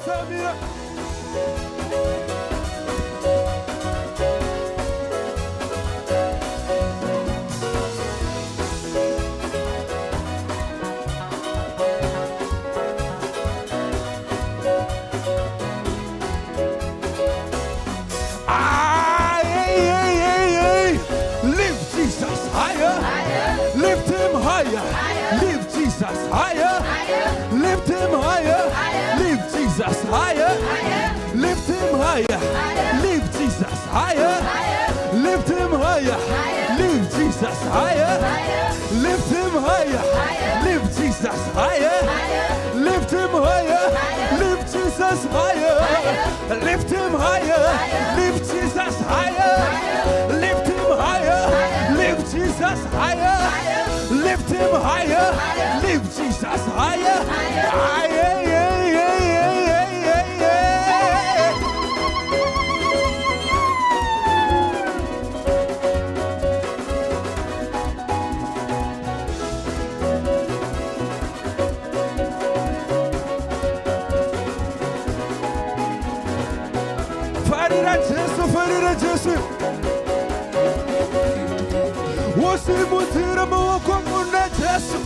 Samira. Lift Jesus higher. Lift him higher. Lift Jesus higher. Lift him higher. Lift Jesus higher. Lift him higher. Lift Jesus higher. Lift him higher. Lift Jesus higher. Lift him higher. Lift Jesus higher. Lift him higher. Lift Jesus higher. Lift him higher. Lift Jesus higher. Lift him higher. Lift Jesus higher. Lift him higher. Lift Jesus higher. Farira Jesu. Wasimutira mawoko kuna Jesu.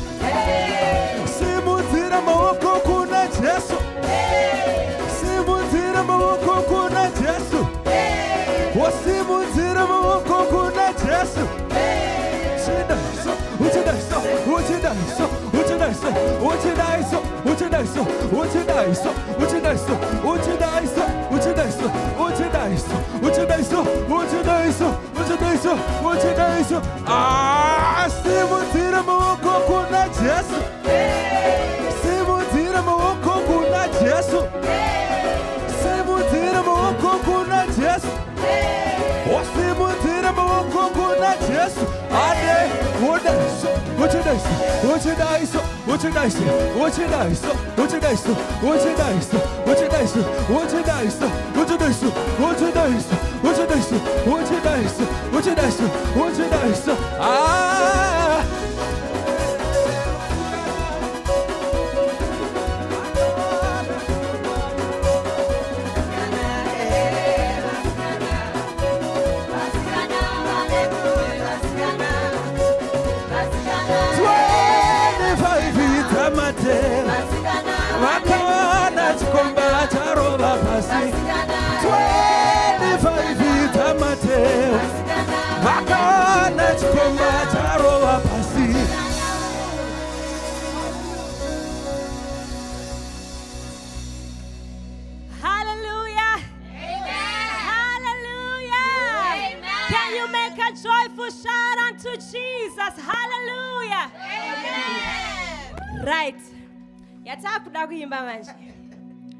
Simutira mawoko kuna Jesu. Simutira mawoko kuna Jesu. Wasimutira mawoko kuna Jesu. Ah, simutira mawoko kuna Jesu. Simutira mawoko kuna Jesu. Simutira mawoko kuna Jesu. Simutira mawoko kuna Jesu. Ade, what is what it is? What it is? What it is? What it is? What it is? What it is? What it is? What it is? What it is? What it is? What it is? What it is? What it is? What it is? Ah. Wakawana chikomba charova pasi 25 tamateo. Wakawana chikomba charova pasi. Hallelujah. Amen. Hallelujah. Amen. Can you make a joyful shout unto Jesus? Hallelujah. Amen. Right. Yatakuda kuimba manje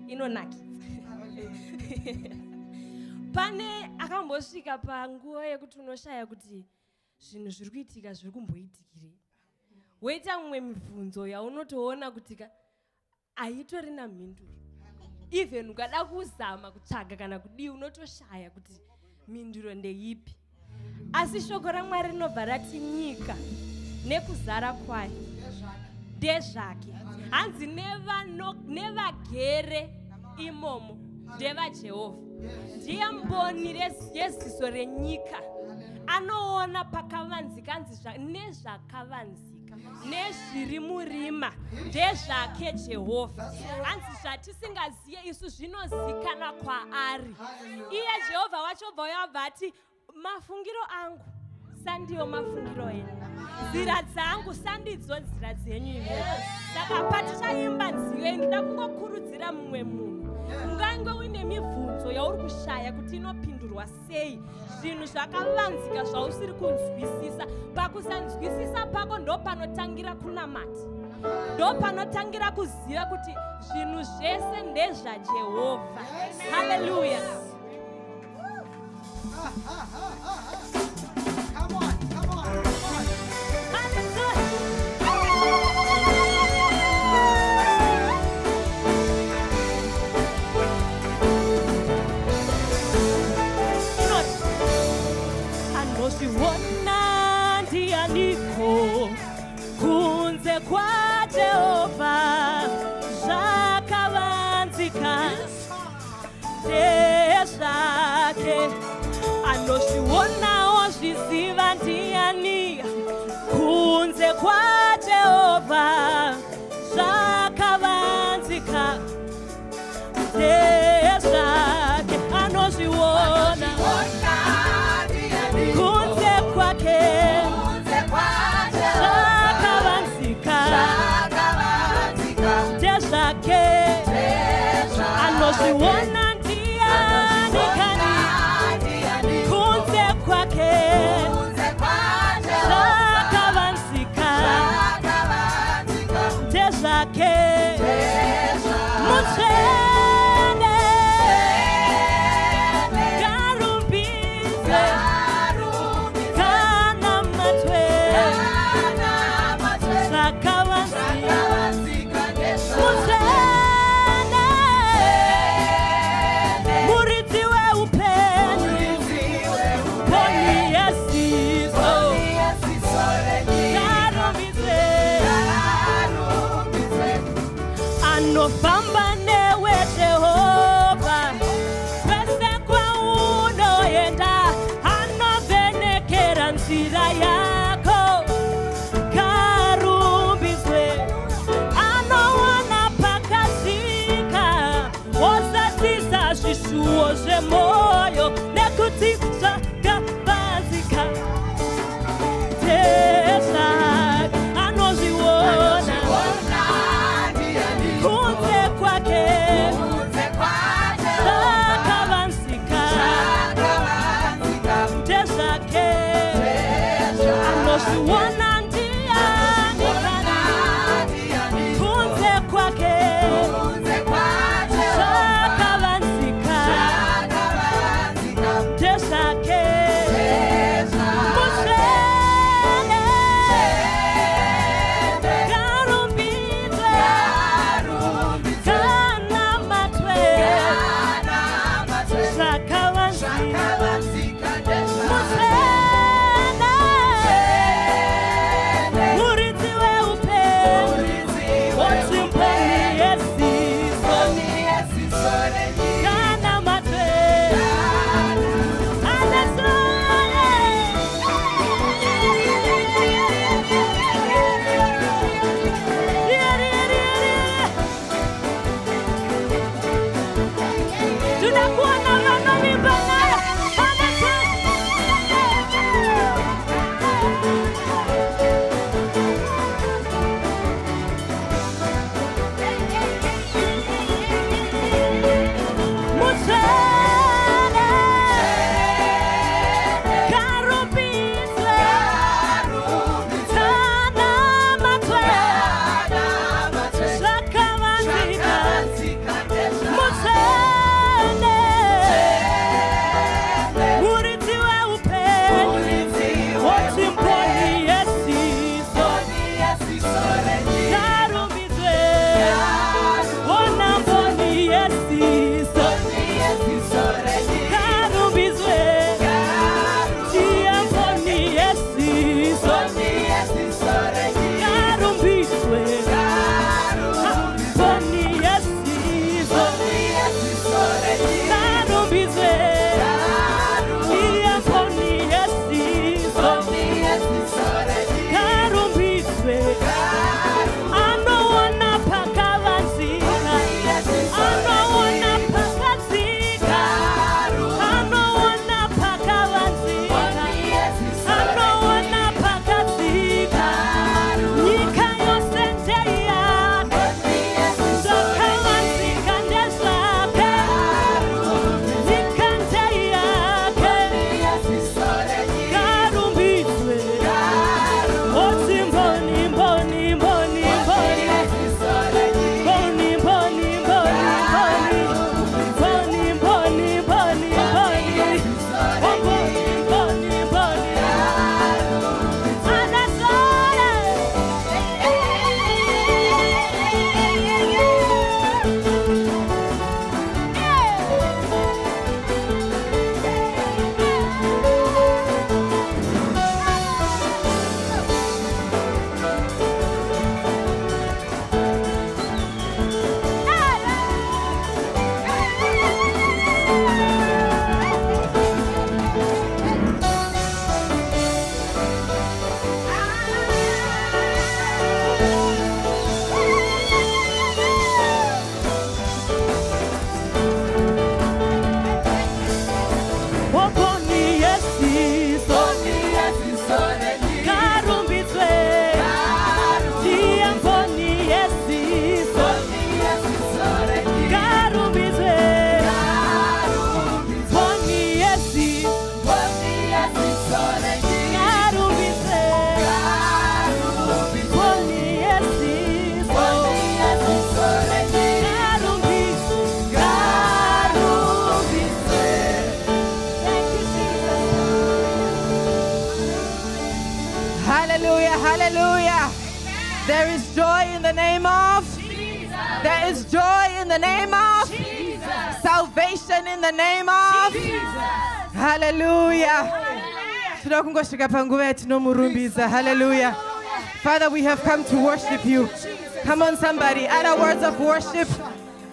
inonaki pane akambosvika panguva yekuti unoshaya kuti zvinhu zviri kuitika zviri kumboitikire woita mumwe mibvunzo yaunotoona kuti aitorina mhinduro. Even ukada kuzama kutsvaga kana kudii unotoshaya kuti mhinduro ndeipi. Asi shoko raMwari rinobva rati nyika nekuzara kwayo ndezvake. Hanzi nevagere imomo ndevaJehovha. Ndiye mboni yeziso renyika. Anoona pakavanzika nezvakavanzika nezviri murima ndezvake Jehovha. Hanzi zvatisingaziye isu zvinozikana kwaari. Iye Jehovha wacho bva ati mafungiro angu sandiyo mafungiro enyu. Nzira dzangu sandidzo nzira dzenyu. Saka patichaimba nziyo ndinoda kungokurudzira mumwe munhu. Ungange uine mibvunzo yauri kushaya kuti inopindurwa sei. Zvinhu zvakavanzika zvausiri kunzwisisa. Pakusanzwisisa pako ndopanotangira kunamata. Ndopanotangira kuziva kuti zvinhu zvese ndezvaJehovha. Hallelujah. Come on. Anozviona ndianiko kunze kwaJehovha zvakavanzika anozvionawo zviziva ndiani kunze kwaJehovha zvakavanzika ndezvake anozviona kunze kwake zvakavanzika ndezvake anozviona ndiani kani kunze kwake zvakavanzika ndezvake mutsvene ngarumbidze kana matwe zvakavanzika mutsvene muridzi weupenyu poni yesiso ngarumbidze anofamba newe Jehovha pese kwaunoenda anovhenekera nzira yako ngarumbizwe anoona pakadzika osatisa zvishuwo zvemoyo nekuti zvakavanzika ndezvake anozviona kunze kwake zvakavanzika ndezvake anozviona ndiani kani kunze kwake zvakavanzika ndezvake mutsvene ngarumbidze kana matwe zvakavanzika mutsvene muridzi weupenyu otimponi yesiso kana matwe tunakuona vanovimba naye mutsvene ngarumbidze kana matwe zvakavanzika mutsvene There is joy in the name of Jesus. There is joy in the name of Jesus. Salvation in the name of Jesus. Hallelujah. Hallelujah. Father, we have come to worship you. Come on, somebody. Other words of worship.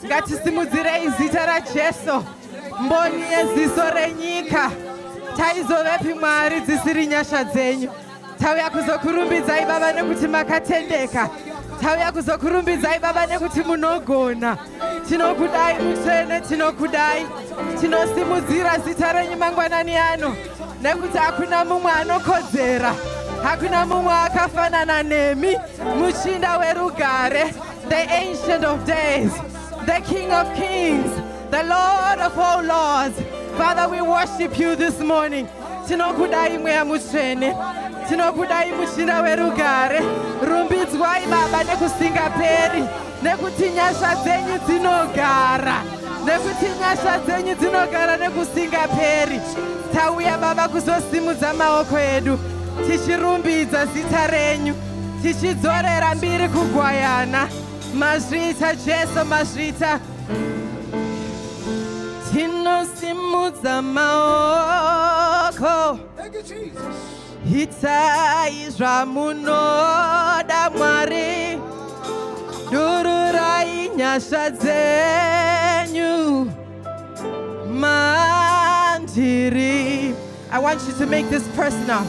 Ngatisimudzire izita ra Jesu. Mboni yeziso renyika. Taizovepi mwari dzisiri nyasha dzenyu. Tauya kuzokurumbidzai Baba nekuti makatendeka. Tauya kuzokurumbidzai Baba nekuti munogona. Tinokudai mutsvene, tinokudai. Tinosimudzira zita renyu mangwanani ano. Nekuti hakuna mumwe anokodzera. Hakuna mumwe akafanana nemi. Muchinda werugare. The Ancient of Days. The King of Kings. The Lord of all Lords. Father, we worship you this morning. Tinokudai mweya mutsvene. Tinokudai muchinda werugare. Rumbidzwai Baba nekusingaperi. Nekuti nyasha dzenyu dzinogara. Nekuti nyasha dzenyu dzinogara nekusingaperi. Tauya Baba kuzosimudza maoko edu. Tichirumbidza zita renyu. Tichidzorera mbiri kugwayana. Mazvita Jesu, mazvita. Tinosimudza maoko. Thank you, Jesus. Itai zvamunoda Mwari. Dururai nyasha dzenyu. Mandiri. I want you to make this personal.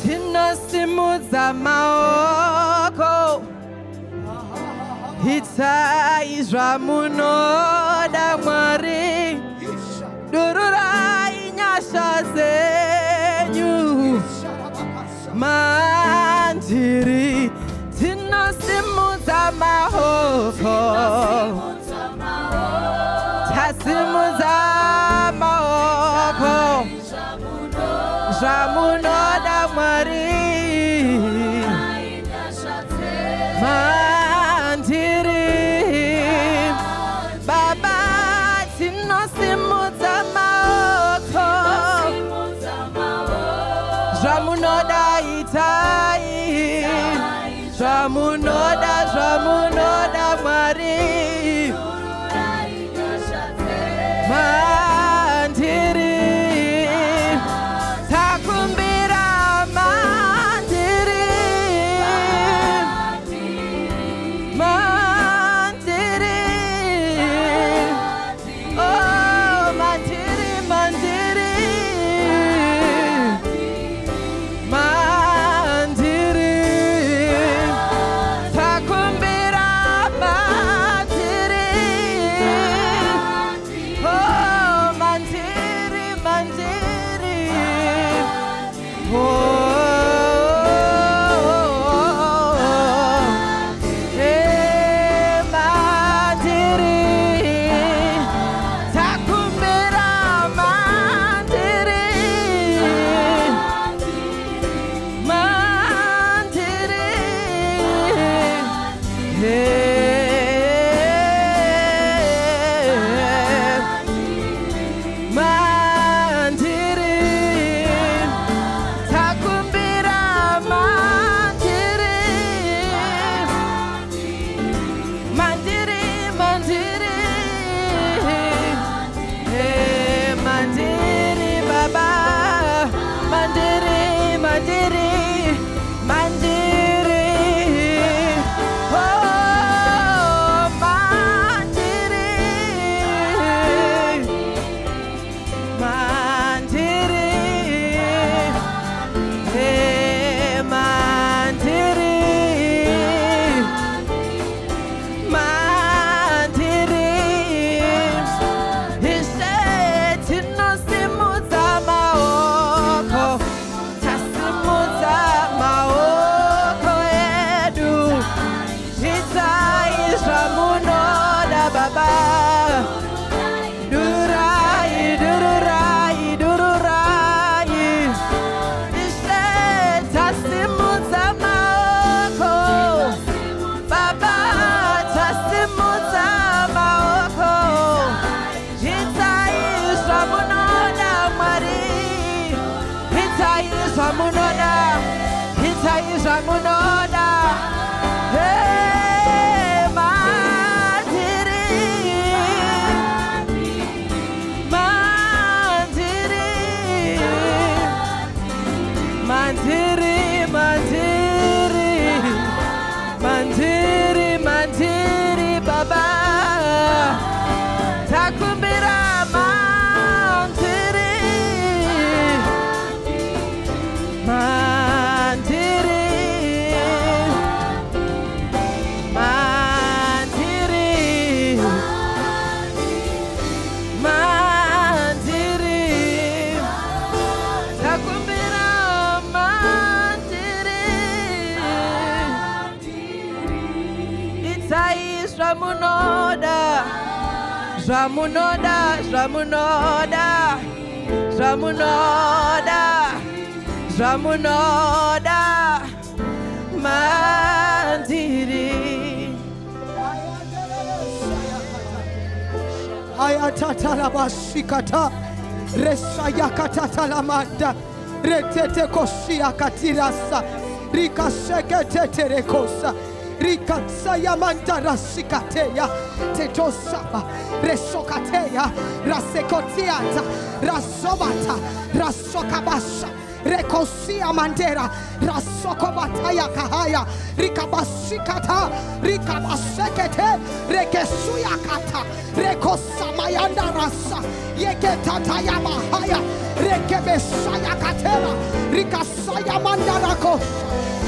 Tinosimudza maoko. Itai zvamunoda Mwari. Dururai nyasha dzenyu. Mandiri. Tinosimudza maoko. Tasimudza maoko. Zvamunoda Mwari. Mandiri. Baba tinosimudza maoko. Zvamunoda itai. Zvamunoda Mwari. Mandiri. Takumbira mandiri. Mandiri. Oh, mandiri, mandiri. Mandiri. Takumbira mandiri. Oh, mandiri, mandiri. Oh, hey, mandiri. Takumbira mandiri. Mandiri. Mandiri. Takumbira mandiri. Mandiri, mandiri. Hey, mandiri, Baba. Mandiri, mandiri. Mandiri. Oh, mandiri. Mandiri. Hey, mandiri. Mandiri. Ishe tinosimudza maoko. Tasimudza maoko edu. Itai zvamunoda Baba. Durai, dururai, dururai. Ishe tasimudza maoko. Baba tasimudza maoko. Itai zvamunoda Mwari. Itai zvamunoda. Itai zvamunoda. Jamunoda, Jamunoda, Jamunoda, Jamunoda, Mandiri. Ayatata la basikata, resayakata talamanda, retete kosia katirasa, rika sekete terekosa. Rika sayamanda rasikateya tetosaba resokateya rasekotiata rasobata rasokabasha rekosia mandera rasokobataya kahaya rikabasikata rikabasekete rekesuyakata rekosamayanda rasa yeketataya mahaya rekebesayakatera rikasayamanda rakosa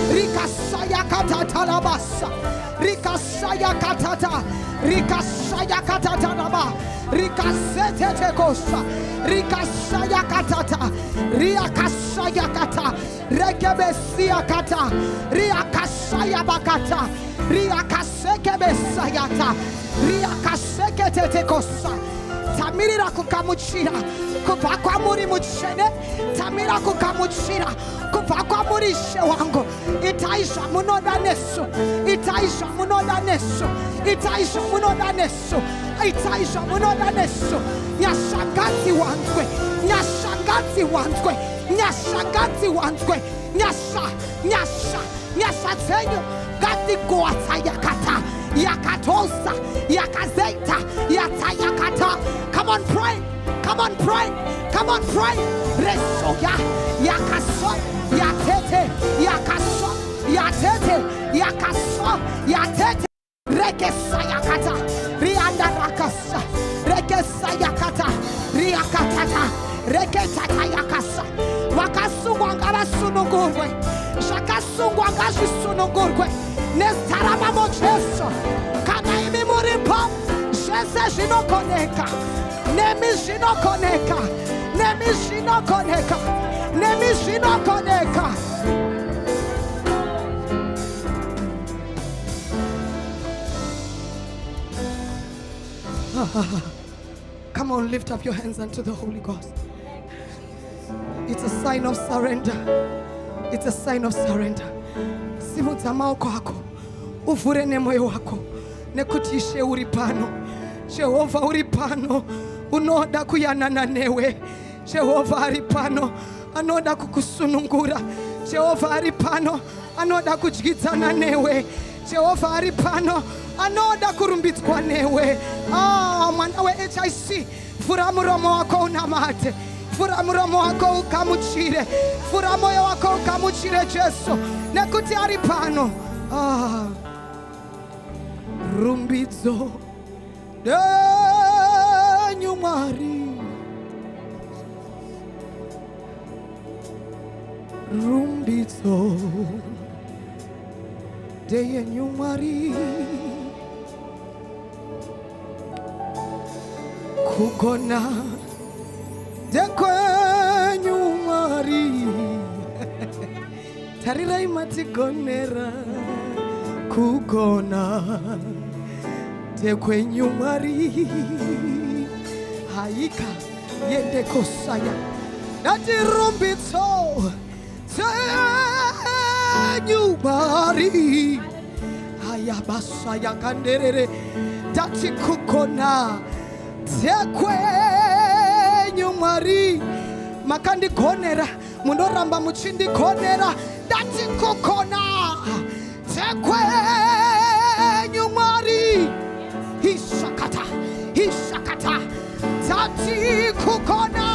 Rikasaya katata labasa, Rikasaya katata, Rikasaya katata laba, Rikasete tekosa, Rikasaya katata, Riakasaya kata, Rekebesia kata, Riakasaya bakata, Riakaseke besayata, Riakaseke tekosa. Tamira kukamuchira, kupakwa muri muchene, Tamira kukamuchira, kupakwa muri shewango, itaisha munoda neso, itaisha munoda neso, itaisha munoda neso, itaisha munoda neso, nyashangati wangwe, nyashangati wangwe, nyashangati wangwe, nyasha zenyu, gati kuata yakata, yakatosa, yakazeta, yatayakata. Come on, pray. Come on, pray. Come on, pray. Resoya, yakaso, yatete, yakaso, yatete, yakaso, yatete. Rekesayakata, rianda rakasa, rekesayakata, riakatata, reketata yakasa. Wakasungwa ngarasunugurwe, shakasungwa ngashisunukurwe. Nestarama mocheso, kama imi muripo, shese jinokoneka, nemi jinokoneka, nemi jinokoneka, nemi jinokoneka. Come on, lift up your hands unto the Holy Ghost. It's a sign of surrender. It's a sign of surrender. Simuta maoko wako, ufurene moyo wako, nekutishe uripano. Jehova uripano, unoda kuyanana newe. Jehova aripano, anoda kukusunungura. Jehova aripano, anoda kujigitana newe. Jehova aripano, anoda kurumbitwa newe. Mwanawe HIC, fura muromo wako unamate. Fura muromo wako ukamuchire. Fura moyo wako ukamuchire Jesu. Nekuti aripano. Rumbidzo de nyumari. Rumbidzo de nyumari. Kugona de nyumari. Tarira imati gonera. Kugona de nyumari. Haika yende kosaya. Dati rumbitso de nyumari. Hayabasaya kanderere. Dati kugona tekwe nyumari. Makandi konera munoramba muchindi konera. Dati kukona tekwe nyumari. Hishakata, hishakata. Dati kukona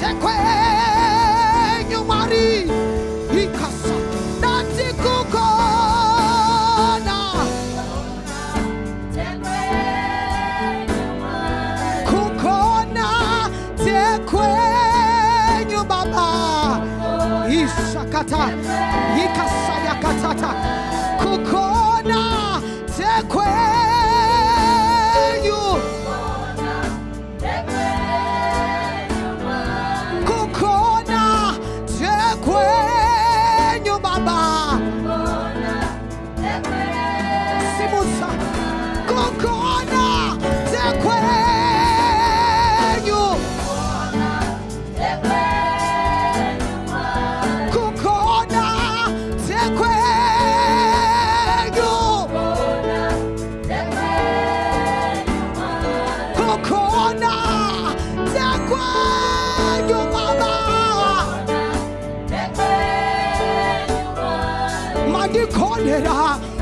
tekwe nyumari. Hikasa dati kukona kukona tekwe nyubaba. Hishakata, hikasa yakatata. Kukona tekwe kukona tekwe nyubaba. Simusa kukona tekwe Mandikonera,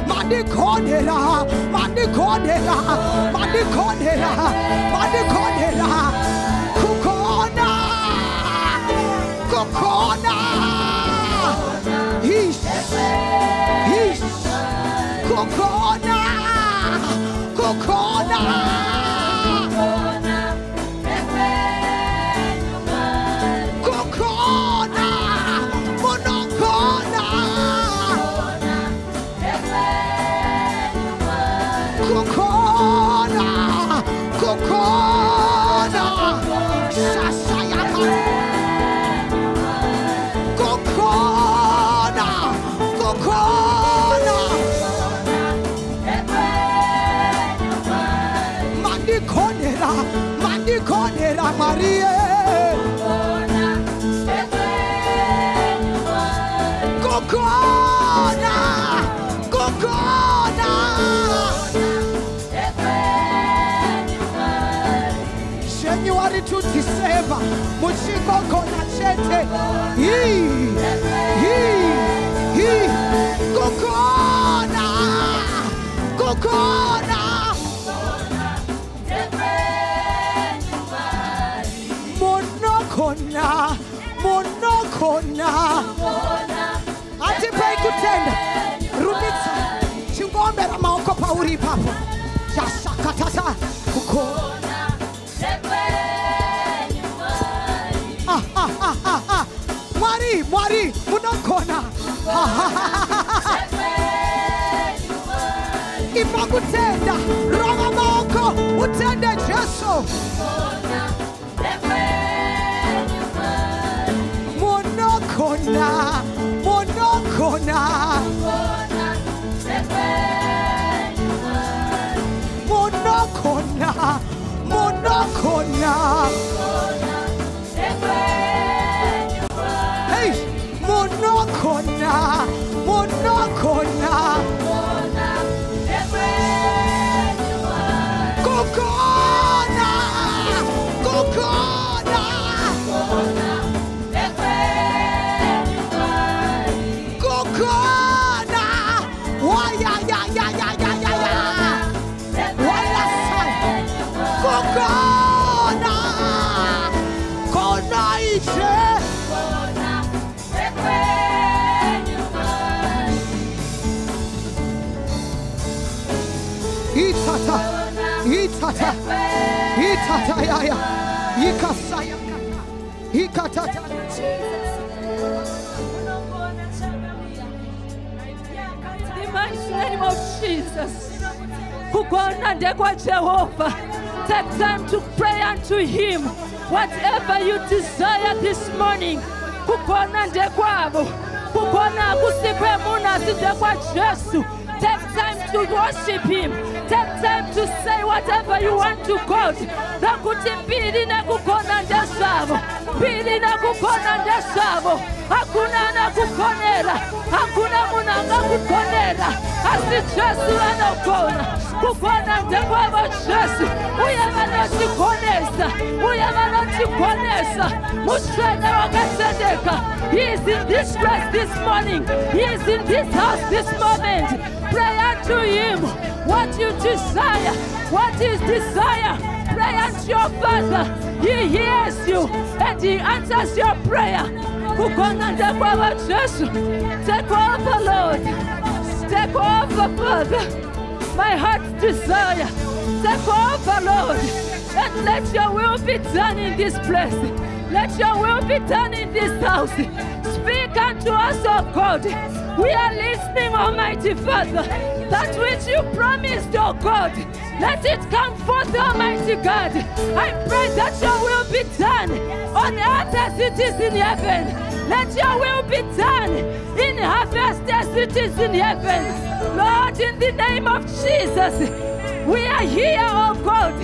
Mandikonera, Mandikonera, Mandikonera, Mandikonera, Kukona, Kukona, Ish, Ish, Kukona, Kukona, Kukona, Monokona, Kukona, Kukona, Shashayaka, Kukona, Kukona, Mandikonera, Mandikonera, Marie, Kukona, Kukona, January to December, muchikokona chete, Kukona, Kukona, Monokona, Monokona, atipai kutenda, ruditsa, chingombera maoko pauri papo, yashakatata, Kukona. Mwari, munokona. Ipakutenda, roga maoko, utende Jesu. Monokona, Monokona. Monokona, Monokona. Hey, Monokona, Monokona. Kukona, Kukona. Kukona. Waya, ya, ya, ya, ya, ya, ya. Waya, sai. Kukona. Kona iche. Itata, itata, itata, yaya, ikasaya, ikatata. The mighty name of Jesus. Kukona ndekwa Jehovah. Take time to pray unto him. Whatever you desire this morning. Kukona ndekwabo. Kukona kusipe muna ndekwa Jesu. Take time to worship him. Take time to say whatever you want to God. Nakuti mbili na kukona ndesavo. Mbili na kukona ndesavo. Hakuna na kukonera. Hakuna munanga kukonera. Asi Jesu anokona. Kukona ndekwa Jesu. Uyamano chikonesa. Uyamano chikonesa. Mushwena wakasendeka. He is in this place this morning. He is in this house this moment. Pray unto him what you desire. What is desire? Pray unto your Father. He hears you and he answers your prayer. Kukona ndekwa Jesu. Take over, Lord. Take over, Father. My heart's desire. Take over, Lord. And let your will be done in this place. Let your will be done in this house. Speak unto us, O God. We are listening, Almighty Father. That which you promised, O God. Let it come forth, Almighty God. I pray that your will be done on earth as it is in heaven. Let your will be done in harvest as it is in heaven. Lord, in the name of Jesus, we are here, oh God.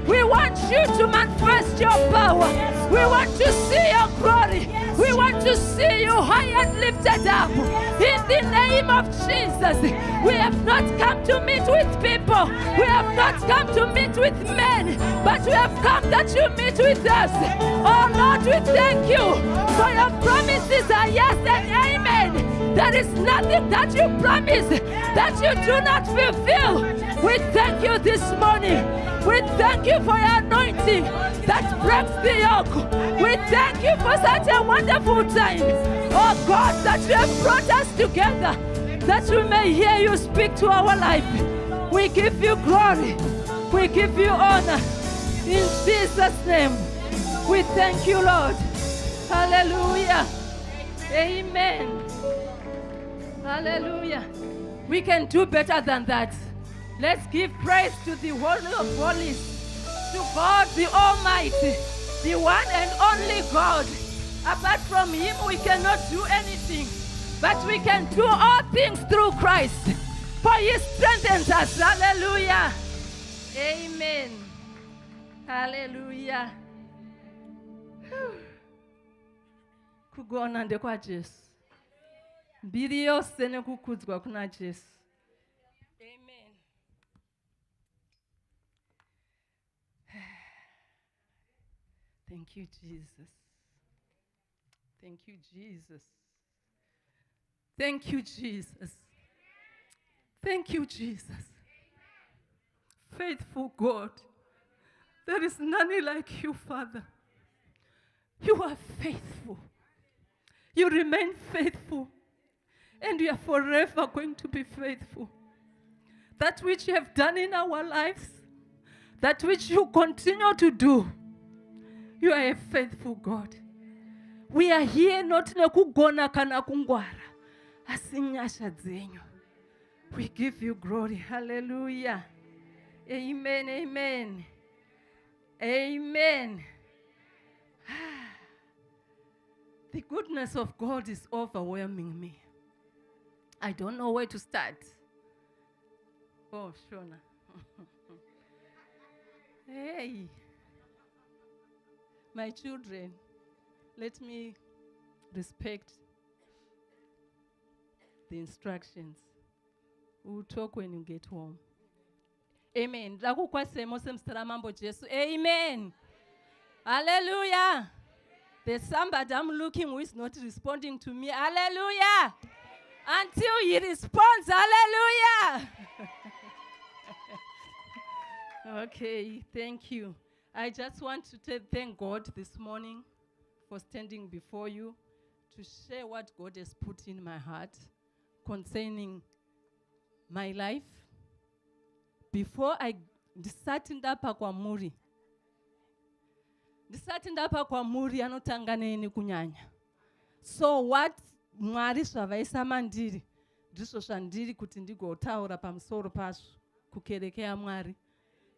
We want you to manifest your power. We want to see your glory. We want to see you high and lifted up. In the name of Jesus, we have not come to meet with people. We have not come to meet with men, but we have come that you meet with us. Oh Lord, we thank you for your promises are yes and amen. There is nothing that you promise that you do not fulfill. We thank you this morning. We thank you for your anointing that breaks the yoke. We thank you for such a wonderful time. Oh God, that you have brought us together, that we may hear you speak to our life. We give you glory. We give you honor. In Jesus' name, we thank you, Lord. Hallelujah. Amen. Hallelujah. We can do better than that. Let's give praise to the Holy of Holies, to God the Almighty, the one and only God. Apart from Him, we cannot do anything, but we can do all things through Christ, for He strengthens us. Hallelujah. Amen. Hallelujah. Kugona ndekwa Jesu. Mbiri yose nekukudzwa kuna Jesu. Amen. Thank you, Jesus. Thank you, Jesus. Thank you, Jesus. Thank you, Jesus. Faithful God. There is none like you, Father. You are faithful. You remain faithful. And you are forever going to be faithful. That which you have done in our lives, that which you continue to do, you are a faithful God. We are here not nekugona kana kungwara, asinyasha dzenyu. We give you glory. Hallelujah. Amen, amen. Amen. The goodness of God is overwhelming me. I don't know where to start. Oh, Shona. Hey. My children, let me respect the instructions. We'll talk when you get home. Amen. Amen. Hallelujah. There's somebody I'm looking who is not responding to me. Hallelujah. Until he responds. Hallelujah. Okay, thank you. I just want to thank God this morning for standing before you to share what God has put in my heart concerning my life. Before I started up kwa muri. Ndisati ndapa kwa muri anotanga neni kunyanya. So what Mwari zvavaisa mandiri ndizvo zvandiri kuti ndigotaura pamusoro pazvo kukerekea Mwari.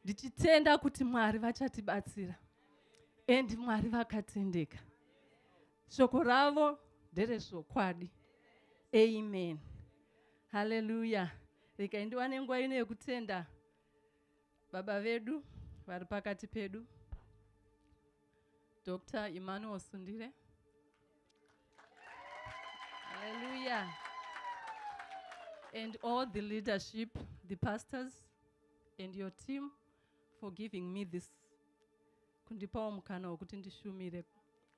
Ndichitenda kuti Mwari vachatibatsira. And Mwari vakatendeka. Shoko ravo nderezvokwadi. Amen. Hallelujah. Reka ndiwane nguva ino yekutenda baba vedu vari pakati pedu. Dr. Emmanuel Sundire. Hallelujah. And all the leadership, the pastors, and your team for giving me this. Kundipawo mukana wokuti ndishumire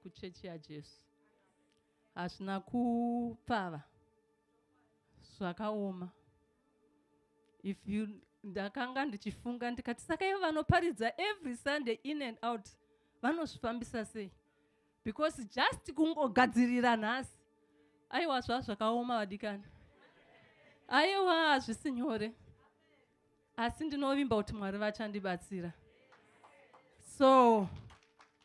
kuchechi ya Jesu. Hazvina kupfava. Zvakaoma. If you ndakanga ndichifunga ndikati saka ivo vanoparidza every Sunday in and out. Vanosvifambisa sei? Because just kungogadzirira nhasi. Aiwa zvakaoma vadikani. Aiwa hazvisi nyore. Asi ndinovimba kuti Mwari vachandibatsira. So,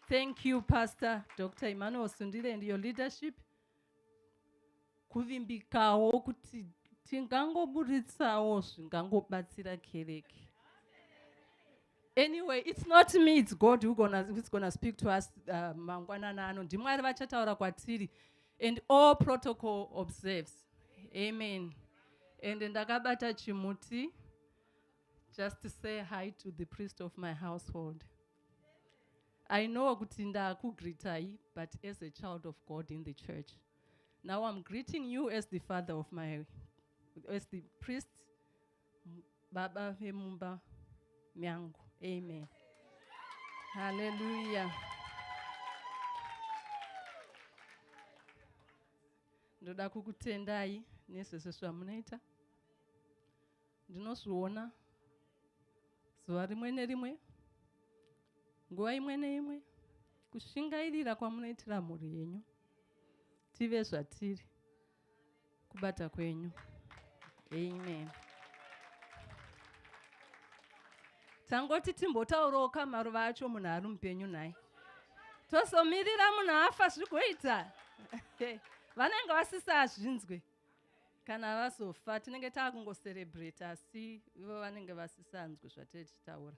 thank you, Pastor Dr. Emmanuel Sundire and your leadership. Kuvimbikawo kuti tingangoburitsawo zvingangobatsira kereke. Anyway, it's not me, it's God who's gonna speak to us mangwana nano. Ndimwari vachataura kwatiri. And all protocol observes. Amen. And ndakabata chimuti just to say hi to the priest of my household. I know kuti ndakugritai, but as a child of God in the church. Now I'm greeting you as the father of as the priest, Baba Vemumba Myangu. Amen. Hallelujah. ndoda kukutendai nezvese zvamunoita. Ndinozviona zuva rimwe nerimwe, nguva imwe neimwe, kushingairira kwamunoitira mhuri yenyu. Tive zvatiri kubata kwenyu. Amen. Tangoti timbotaurawo kamaruva acho munhu ari mupenyu naye. Tosomirira munhu afa zvikuita. Vanenge vasisa zvinzwe. Kana vazofa tinenge takungoserebrate asi ivo vanenge vasisanzwe zvatetichitaura.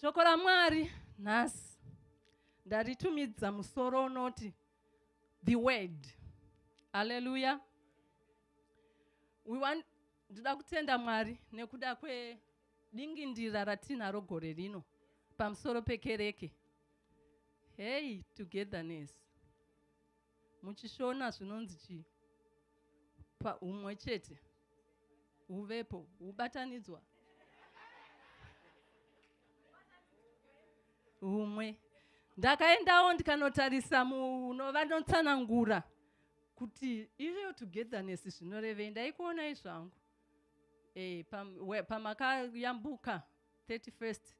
Shoko raMwari nhasi ndaritumidza musoro unoti the word. Hallelujah. Ndinoda kutenda Mwari nekuda kwedingindira ratinaro gore rino pamusoro pekereke. Hey, togetherness. Muchishona zvinonzi chi pa umwe chete, uvepo, ubatanidzwa, umwe. Ndakaendawo ndikanotarisa vanotsanangura kuti iyo togetherness zvinorevei. Ndaikuona izvangu pamakayambuka 31st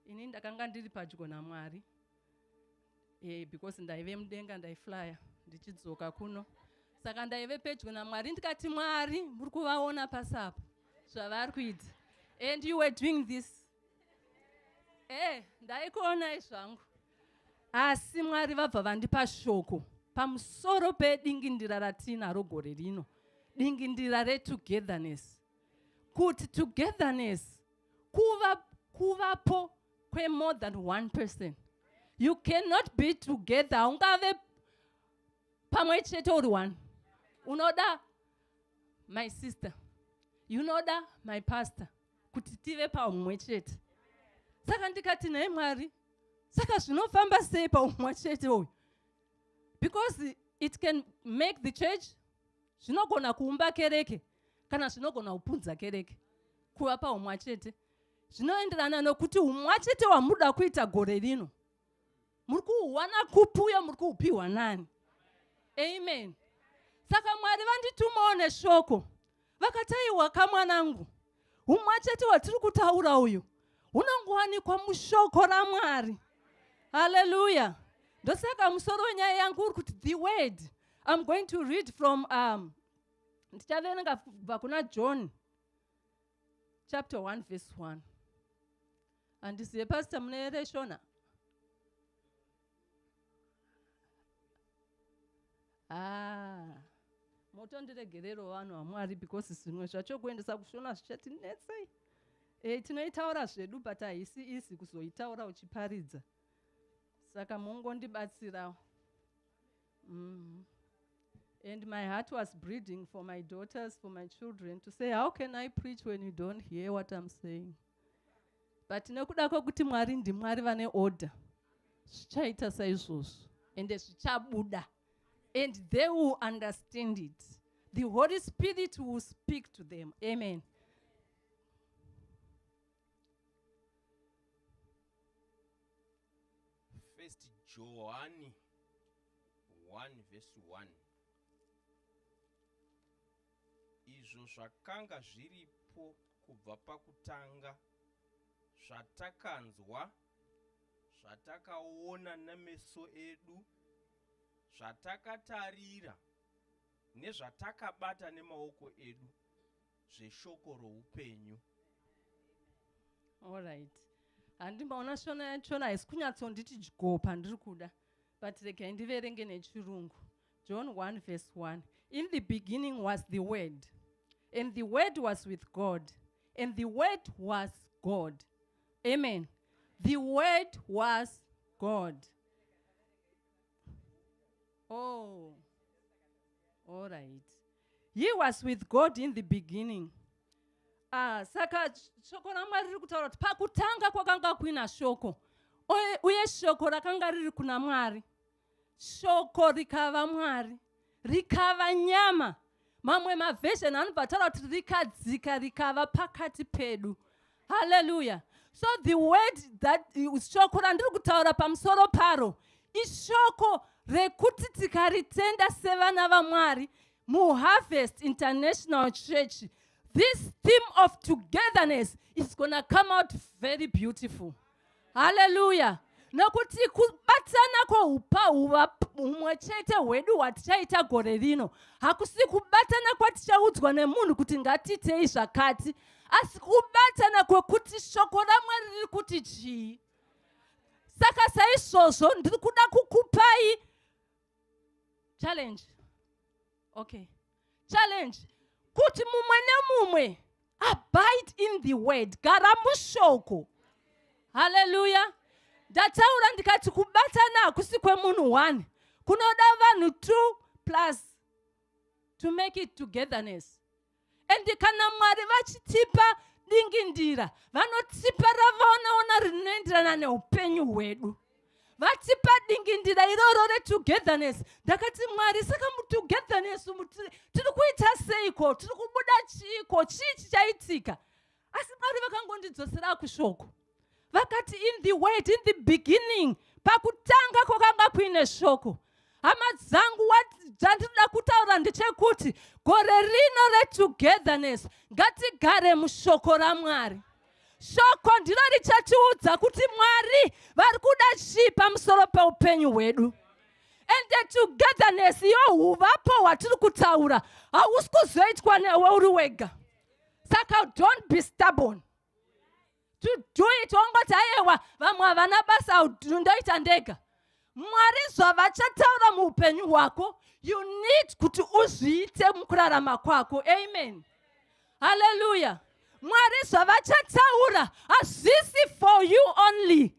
ini ndakanga ndiri padyo naMwari because ndaive mudenga ndaiflya ndichidzoka kuno. Saka ndaive pedyo naMwari ndikati, Mwari muri kuvaona pasapo zvavari kuita and you were doing this. Ndaikuona izvangu. Asi Mwari vabva vandipa shoko pamusoro pedingindira ratinaro gore rino, dingindira retogetherness. Kuti togetherness kuvapo kwe more than one person. You cannot be together. Ungave pamwe chete uri one. Unoda my sister, unoda my pastor, kuti tive paumwe chete. Saka ndikati naye Mwari, saka zvinofamba sei paumwe chete uyu? Because it can make the church, zvinogona kuumba kereke, kana zvinogona kupunza kereke. Kuva paumwe chete zvinoenderana nokuti umwe chete wamuda kuita gore rino, muri kuwana kupi uye muri kuupiwa nani? Amen. Saka Mwari vanditumawo neshoko vakati, aiwa kamwanangu, umwe chete watiri kutaura uyu unongowanikwa mushoko raMwari. Hallelujah. Ndosaka musoro wenyaya yangu uri kuti the word. I'm going to read from ndichaverenga kubva kuna John chapter 1 verse 1. Handizive pastor munoereshona? Motondiregerero vanhu vaMwari because zvimwe zvacho kuendesa kushona zvichatinetsei. Tinoitaura zvedu but haisi isi kuzoitaura uchiparidza. Saka mungondibatsirawo. And my heart was bleeding for my daughters, for my children, to say, how can I preach when you don't hear what I'm saying? But nekuda kwokuti Mwari ndiMwari vane order, zvichaita saizvozvo ende zvichabuda. And they will understand it. The Holy Spirit will speak to them. Amen. First John 1 verse 1. Izvo zvakanga zviripo kubva pakutanga, zvatakanzwa, zvatakaona nameso edu, zvatakatarira nezvatakabata nemaoko edu, zveshoko roupenyu. All right. Handimbaona shona yachona haisi kunyatsonditi dyo pandiri kuda, but regai ndiverenge nechirungu. John 1 verse 1. In the beginning was the Word, and the Word was with God, and the Word was God. Amen. The Word was God. Oh, all right. He was with God in the beginning. Saka shoko raMwari riri kutaura kuti pakutanga kwakanga kuina shoko, uye shoko rakanga riri kuna Mwari. Shoko rikava Mwari, rikava nyama. Mamwe mavhesheni anobva taura kuti rikadzika rikava pakati pedu. Hallelujah. So the word that shoko randiri kutaura pamusoro paro ishoko rekuti tikaritenda sevana vaMwari muHarvest International Church, this theme of togetherness is going to come out very beautiful. Hallelujah. Nokuti kubatana kwa upa umwe chete hwedu watichaita gore rino. Hakusi kubatana kwa tichaudzwa nemunhu kuti ngatitei zvakati. Asi kubatana kwekuti shoko raMwari riri kuti chii. Saka saizvozvo ndiri kuda kukupai challenge. Okay. Challenge. Kuti mumwe nemumwe abide in the word. Gara mushoko. Hallelujah. Ndataura ndikati kubatana hakusi kwemunhu 1. Kunoda vanhu 2 plus to make it togetherness. And kana Mwari vachitipa dingindira, vanotipa ravaonaona rinoenderana neupenyu hwedu. Vatipa dingindira iroro retogetherness. Ndakati Mwari, saka mutogetherness tiri kuita seiko, tiri kubuda chiko, chii chichaitika. Asi Mwari vakangondidzosera kushoko. Vakati in the word, in the beginning, pakutanga kwakanga kuine shoko. Hama dzangu dzandinoda kutaura ndechekuti gore rino retogetherness ngatigare mushoko raMwari. Shoko ndiro richatiudza kuti Mwari vari kuda chii pamusoro peupenyu hwedu. And the togetherness iyo huvapo hwatiri kutaura hausi kuzoitwa newe uri wega. Saka don't be stubborn. To do it, ongoti aiwa vamwe havana basa ndoita ndega. Mwari zvavachataura muupenyu hwako, you need kuti uzviite mukurarama kwako. Amen. Hallelujah. Mwari zvavachataura hazvisi for you only.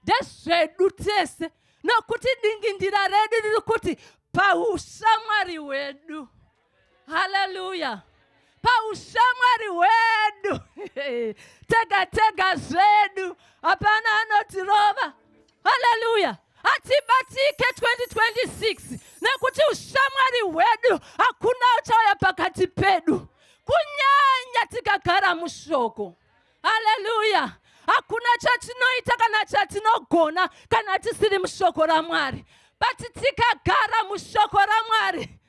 Ndezvedu tese. Nokuti dingindira redu riri kuti paushamwari hwedu. Hallelujah. Paushamwari hwedu. Tega zvedu. Hapana anotirova. Hallelujah. Atibatike 2026. Nekuti ushamwari hwedu hakuna uchauya pakati pedu. Kunyanya tikagara mushoko. Hallelujah. Hakuna chatinoita kana chatinogona kana tisiri mushoko raMwari. But tikagara mushoko raMwari.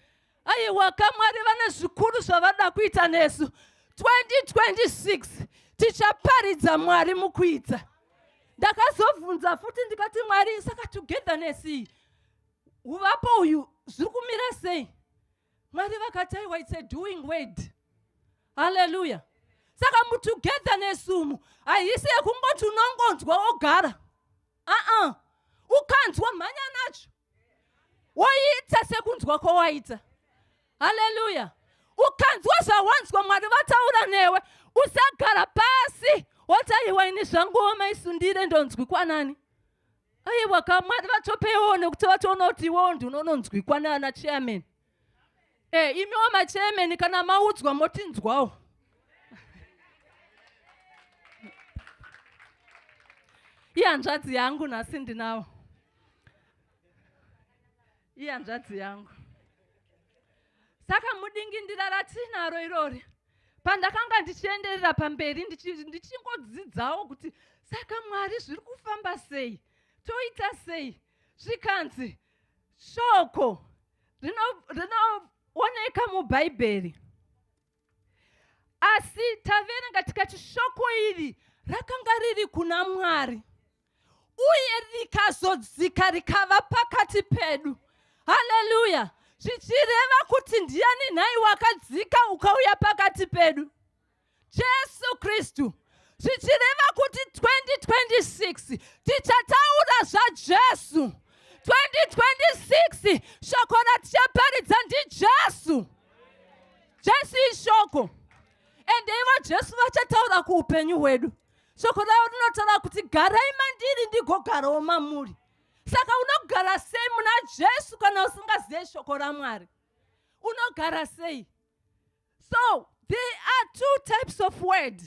Aiwa kaMwari vane zvikuru zvavada kuita nesu. 2026 tichaparidza Mwari mukuita. Ndakazobvunza futi ndikati Mwari, saka togetherness iyi uvapo uyu zviri kumira sei? Mwari vakati aiwa it's a doing word. Hallelujah. Saka mutogetherness umu haisi yekungoti unongonzwa ogara. Ukanzwa mhanya nacho. Woita sekunzwa kwawaita. Hallelujah. Ukanzwa zvawanzwa Mwari vataura newe, usagara pasi. Wotaiwa ini zvangu maisundire ndonzwikwa nani? Aiwa kaMwari vatopewo nekuti vatoona kuti iwo ndinononzwikwa nana chairman. Imiwo machairman kana maudzwa motinzwawo. Ihanzvadzi yangu nhasi ndinawo. Ihanzvadzi yangu. Saka mudingindira ratinaro irori. Pandakanga ndichienderera pamberi ndichingodzidzawo kuti saka Mwari zviri kufamba sei? Toita sei? Zvikanzi shoko rinooneka muBhaibheri. Asi taverenga tikati shoko iri rakanga riri kuna Mwari. Uye rikazodzika rikava pakati pedu. Hallelujah. Zvichireva kuti ndiani nhai wakadzika ukauya pakati pedu? Jesu Kristu. Zvichireva kuti 2026 tichataura zvaJesu. 2026 shoko ratichaparidza ndiJesu. Jesu ishoko. And ivo Jesu vachataura kuupenyu hwedu. Shoko ravo rinotaura kuti garai mandiri ndigogarawo mamuri. Saka unogara sei muna Jesu kana usingazivi shoko raMwari? Unogara sei? So, there are 2 types of word.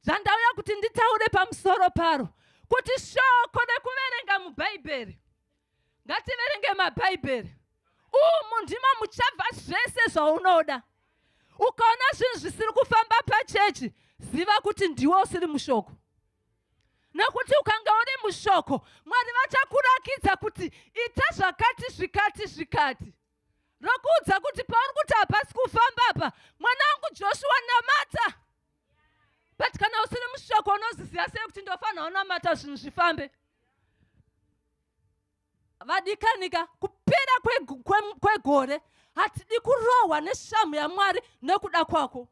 Zvandauya kuti nditaure pamusoro paro. Kuti shoko rekuverenga muBhaibheri. Ngativerenge maBhaibheri. Umu ndimo muchabva zvese zvaunoda. Ukaona zvinhu zvisiri kufamba pachechi, ziva kuti ndiwo usiri mushoko. Nekuti ukanga uri mushoko, Mwari vachakurakidza kuti akati rokuudza kuti pauri kuti hapasi kufamba apa, mwanangu Joshua namata. But kana usiri mushoko unoziziva sei kuti ndofanira unamata zvinhu zvifambe. Vadikanika, kupera kwegore hatidi kurohwa neshamu yaMwari nekuda kwako.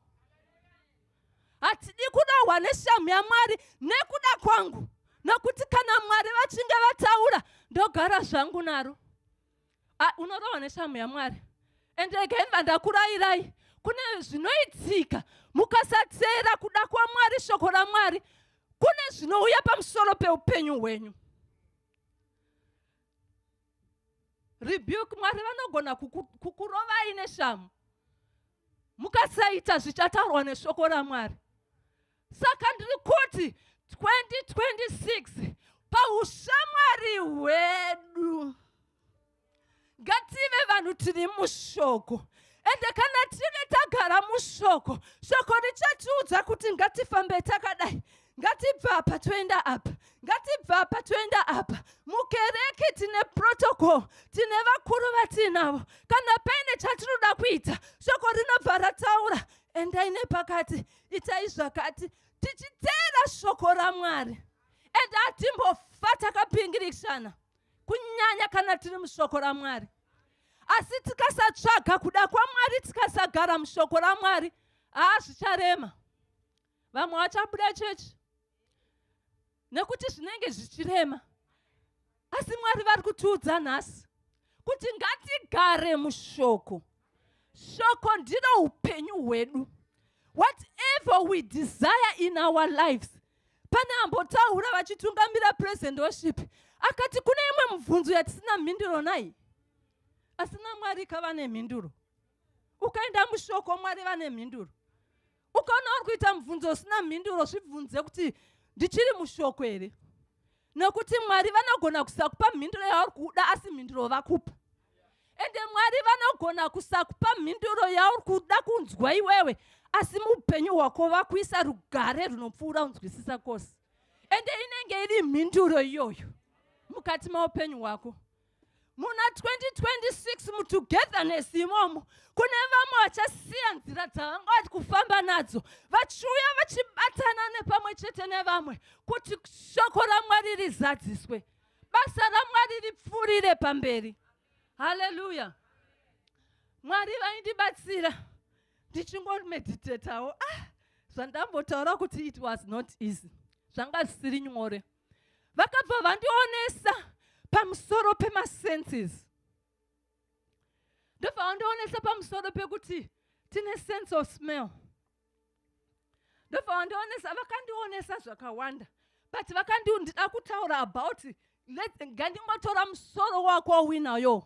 Hatidi kurohwa neshamu yaMwari nekuda kwangu. Nokuti kana Mwari vachinge vataura, ndogara zvangu naro. Unorohwa neshamu yaMwari. And again vandakurayirai, kune zvinoitika mukasateera kuda kwaMwari, shoko raMwari, kune zvinouya pamusoro peupenyu hwenyu. Rebuke, Mwari vanogona kukurovai neshamu mukasaita zvichataurwa neshoko raMwari. Saka ndiri kuti 2026 paushamwari hwedu ngative vanhu tiri mushoko. Ende kana tine tagara mushoko, shoko richatiudza kuti ngatifambe takadai, ngatibva apa toenda apa, ngatibva apa toenda apa. Mukereke tine protocol, tine vakuru vatinavo. Kana paine chatinoda kuita, shoko rinobva rataura, endai nepakati, itai zvakati, tichiteera shoko raMwari. Ende hatimbofa takapingirishana, kunyanya kana tiri mushoko raMwari. Asi tikasatsvaga kuda kwaMwari, tikasagara mushoko raMwari, zvicharema. Vamwe vachabuda chechi nekuti zvinenge zvichirema. Asi Mwari vari kutiudza nhasi kuti ngatigare mushoko. Shoko ndiro upenyu hwedu. Whatever we desire in our lives. Pane ambotaura vachitungamira praise and worship, akati kune imwe mibvunzo yatisina mhinduro nayi. Asina Mwari kava nemhinduro. Ukaenda mushoko, Mwari vane mhinduro. Ukaona uri kuita mibvunzo usina mhinduro, zvibvunze kuti ndichiri mushoko here. Nokuti Mwari vanogona kusakupa mhinduro yauri kuda, asi mhinduro vakupa. Ende Mwari vanogona kusakupa mhinduro yauri kuda kunzwa iwewe, asi muupenyu hwako vakuisa rugare runopfuura unzwisisa kwose. Ende inenge iri mhinduro iyoyo mukati maupenyu hwako. Muna 2026 mutogetherness imomo, kune vamwe vachasiya nzira dzavanga vari kufamba nadzo, vachiuya vachibatana nepamwe chete nevamwe kuti shoko raMwari rizadziswe, basa raMwari ripfuurire pamberi. Haleluya. Mwari vaindibatsira ndichingomeditetawo, zvandambotaura kuti it was not easy, zvanga zvisiri nyore. Vakabva vandionesa pamusoro pemasenses. Ndobva vandionesa pamusoro pekuti tine sense of smell. Ndobva vandionesa, vakandionesa zvakawanda, but vakandida kutaura about ngandingotora musoro wako winayo.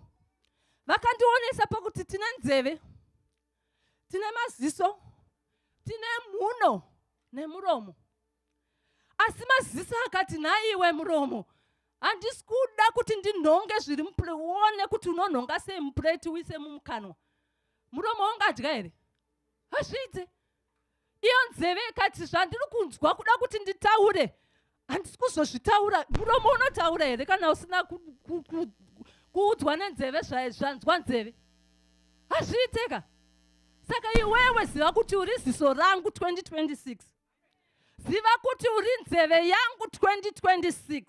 Vakandionesa pakuti tine nzeve, tine maziso, tine mhuno nemuromo. Asi maziso akati naiwe muromo, handisi kuda kuti ndinhonge zviri uone kuti unonhonga sei mupureti uise mumukanwa. Muromo ungadya here? Hazviite. Iyo nzeve ikati zvandiri kunzwa kuda kuti nditaure, handisi kuzozvitaura. Muromo unotaura here kana usina kuudzwa nenzeve zvanzwa nzeve? Hazviiteka. Saka iwewe ziva kuti uri ziso rangu 2026. Ziva kuti uri nzeve yangu 2026.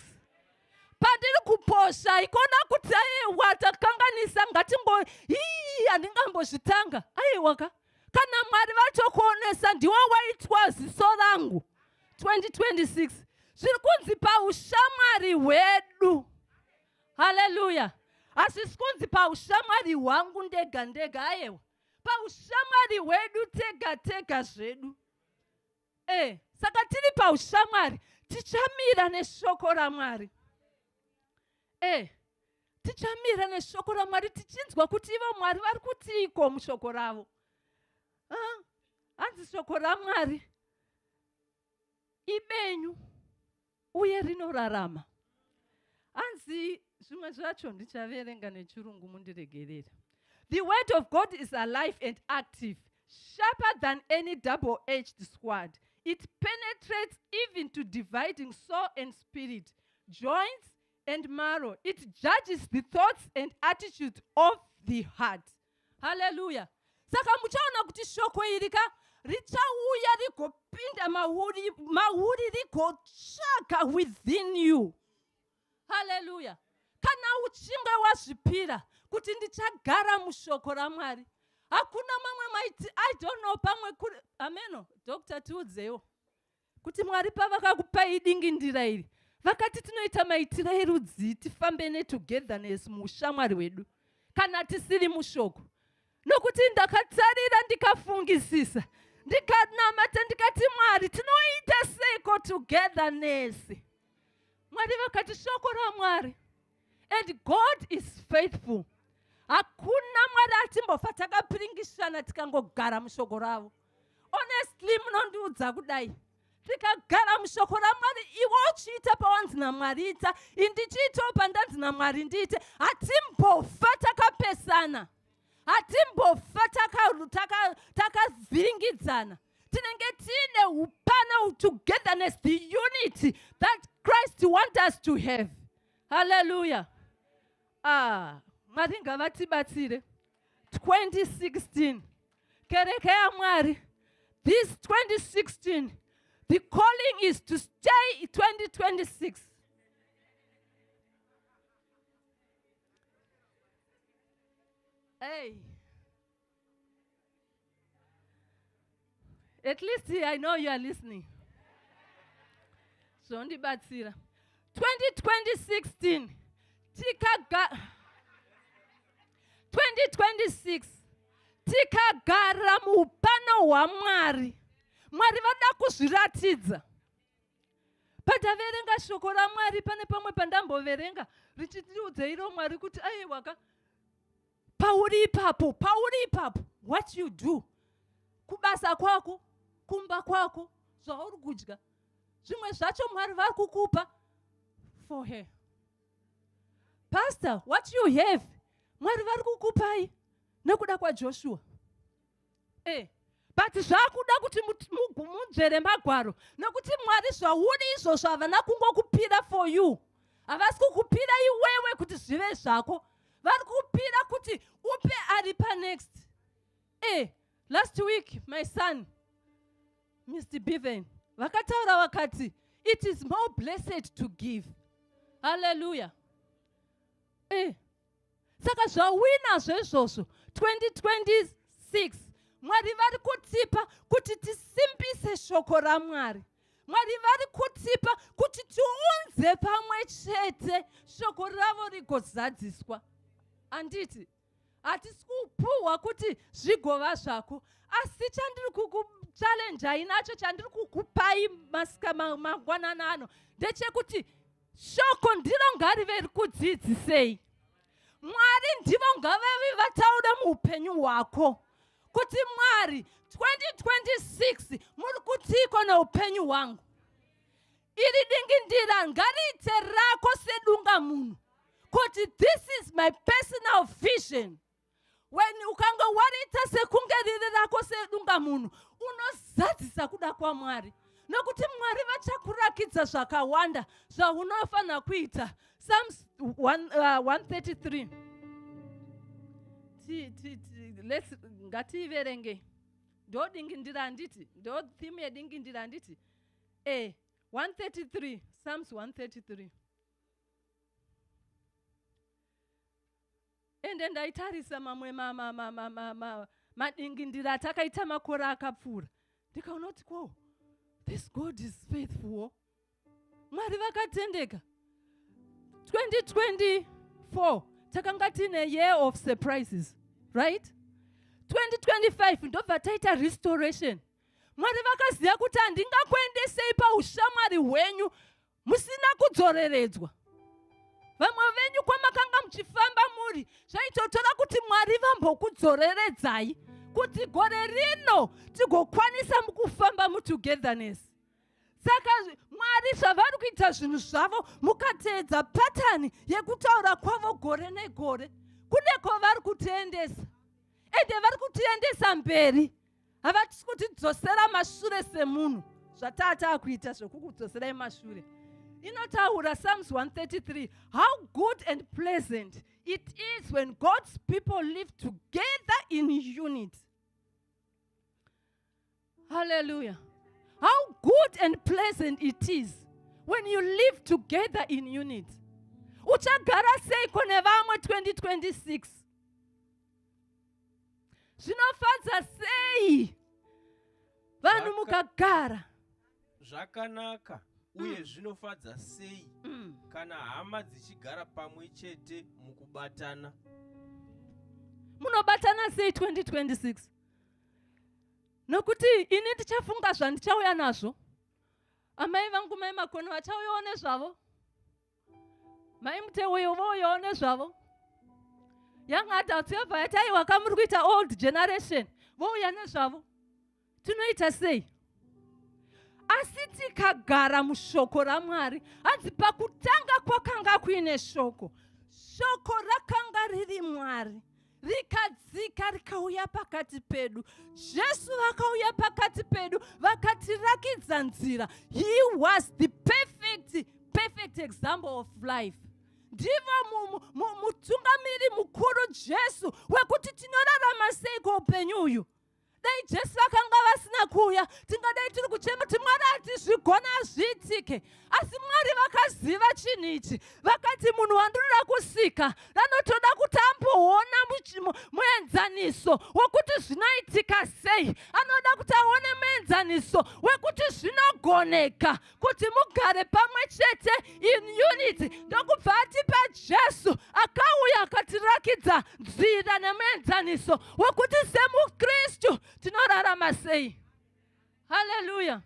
Pandiri kuposha ikona kuti aiwa takanganisa handingambozvitanga. Aiwaka. Kana Mwari vachokuonesa ndiwo waitwa ziso rangu 2026. Zviri kunzi paushamwari hwedu. Haleluya. Hazvisi kunzi paushamwari hwangu ndega ndega, aiwa. Paushamwari hwedu tega tega zvedu. Saka tiri paushamwari, tichamira neshoko raMwari. Tichamira neshoko raMwari, tichinzwa kuti ivo Mwari vari kutiko mushoko ravo. Hanzi shoko raMwari ibenyu uye rinorarama. Hanzi zvimwe zvacho ndichaverenga nechirungu mundiregerere. The word of God is alive and active, sharper than any double-edged sword. It penetrates even to dividing soul and spirit, joints and marrow. It judges the thoughts and attitudes of the heart. Hallelujah. Saka muchaona kuti shoko irika richauya rigopinda mahuri rigotsvaka within you. Hallelujah. Kana uchinge wazvipira kuti ndichagara mushoko raMwari, hakuna mamwe maiti I don't know pamwe kuri ameno Dr. Tiudzeyo kuti Mwari pavakakupai dingindira iri vakati tinoita maitiro erudzi tifambe netogetherness muushamwari hwedu kana tisiri mushoko. Nokuti ndakatarira ndikafungisisa ndikanamata ndikati Mwari tinoita seiko togetherness. Mwari vakati shoko raMwari, and God is faithful. Hakuna Mwari atimbofa takapiringishana tikangogara mushoko ravo. Honestly munondiudza kudai tikagara mushoko raMwari, iwe uchiita pawanzi naMwari ita, indichiitawo pandanzi naMwari ndiite, hatimbofa takapesana, hatimbofa takavhiringidzana. Tinenge tine upana, togetherness, the unity that Christ wants us to have. Hallelujah. Mwari ngavatibatsire. 2016 kereke yaMwari, this 2016, the calling is to stay 2026. Hey. At least I know you are listening. So ndi batsira. 2016 2026 tikagara muupano hwaMwari. Mwari vada kuzviratidza. Pataverenga shoko raMwari pane pamwe pandamboverenga richitiudzeiro Mwari kuti aiwaka pauri ipapo what you do, kubasa kwako, kumba kwako, zvauri kudya, zvimwe zvacho Mwari vari kukupa for her. Pastor, what you have, Mwari vari kukupai nekuda kwaJoshua. But zvakuda kuti munzvere magwaro, nekuti Mwari zvauri izvozvo havana kungokupira for you. Havasi kukupira iwewe kuti zvive zvako. Vari kupira kuti upe aripa next. Last week my son Mr. Bevan vakataura vakati it is more blessed to give. Hallelujah. Saka zvawina zvezvozvo 2026 Mwari vari kutipa kuti tisimbise shoko raMwari. Mwari vari kutipa kuti tiunze pamwe chete shoko ravo rigozadziswa. Anditi hatisi kupuhwa kuti zvigova zvako, asi chandiri kukuchallenge inacho, chandiri kukupai mangwanana ano ndechekuti shoko ndiro ngarive rikudzidzisei. Mwari ndivo ngavave vataura muupenyu hwako kuti Mwari 2026 muri kutiko neupenyu hwangu. Iri dingindira ngariite rako sedunga munhu kuti this is my personal vision. When ukanga warita sekunge riri rako sedunga munhu unozadzisa kuda kwaMwari, nokuti Mwari vachakurakidza zvakawanda zvaunofanira kuita. Psalms 133. Ngativerenge. Ndo dingindira anditi, ndo theme yedingindira anditi. 133, Psalms 133. Ende ndaitarisa mamwe madingindira atakaita makore akapfuura. Ndikaona kuti this God is faithful. Mwari vakatendeka. 2024 takanga tine year of surprises, right? 2025 ndobva taita restoration. Mwari vakaziva kuti handingakuendesei paushamwari hwenyu musina kudzoreredzwa. Vamwe venyu kwamakanga muchifamba muri zvaitotora kuti Mwari vambokudzoreredzai kuti gore rino tigokwanisa mukufamba mutogetherness. Saka Mwari zvavari kuita zvinhu zvavo mukateedza patani yekutaura kwavo gore negore, kune kwavari kutiendesa. Ende vari kutiendesa mberi. Havatisi kutidzosera mashure semunhu zvatata kuita zvokukudzoserai mashure. Inotaura Psalms 133, how good and pleasant it is when God's people live together in unity. Hallelujah. How good and pleasant it is when you live together in unity. Uchagara seiko nevamwe 2026. Zvinofadza sei vanhu mukagara. Zvakanaka uye zvinofadza sei kana hama dzichigara pamwe chete mukubatana. Munobatana sei 2026? Nokuti ini ndichafunga zvandichauya nazvo. Amai vangu mai makono vachauyawo nezvavo. Mai Muteweyo vouyawo nezvavo. Young adults yavayataiwa kamuri kuita old generation vouya nezvavo. Tinoita sei? Asi tikagara mushoko raMwari, hanzi pakutanga kwakanga kuine shoko. Shoko rakanga riri Mwari. Rikadzika rikauya pakati pedu. Jesu vakauya pakati pedu vakatirakidza nzira. He was the perfect example of life. Ndivo mutungamiri mukuru Jesu wekuti tinorarama sei kweupenyu uyu. Dai Jesu vakanga vasina kuuya, tingadai tiri kuchema kuti Mwari hatizvigona zviitike. Asi Mwari vakaziva chinhu ichi. Vakati munhu wandinoda kusika, ranotoda kuti amboona muenzaniso wekuti zvinoitika sei. Anoda kuti aone muenzaniso wekuti zvinogoneka kuti mugare pamwe chete in unity. Ndokubva atipa Jesu akauya akatirakidza nzira nemuenzaniso wekuti semuKristu tinorarama sei. Hallelujah.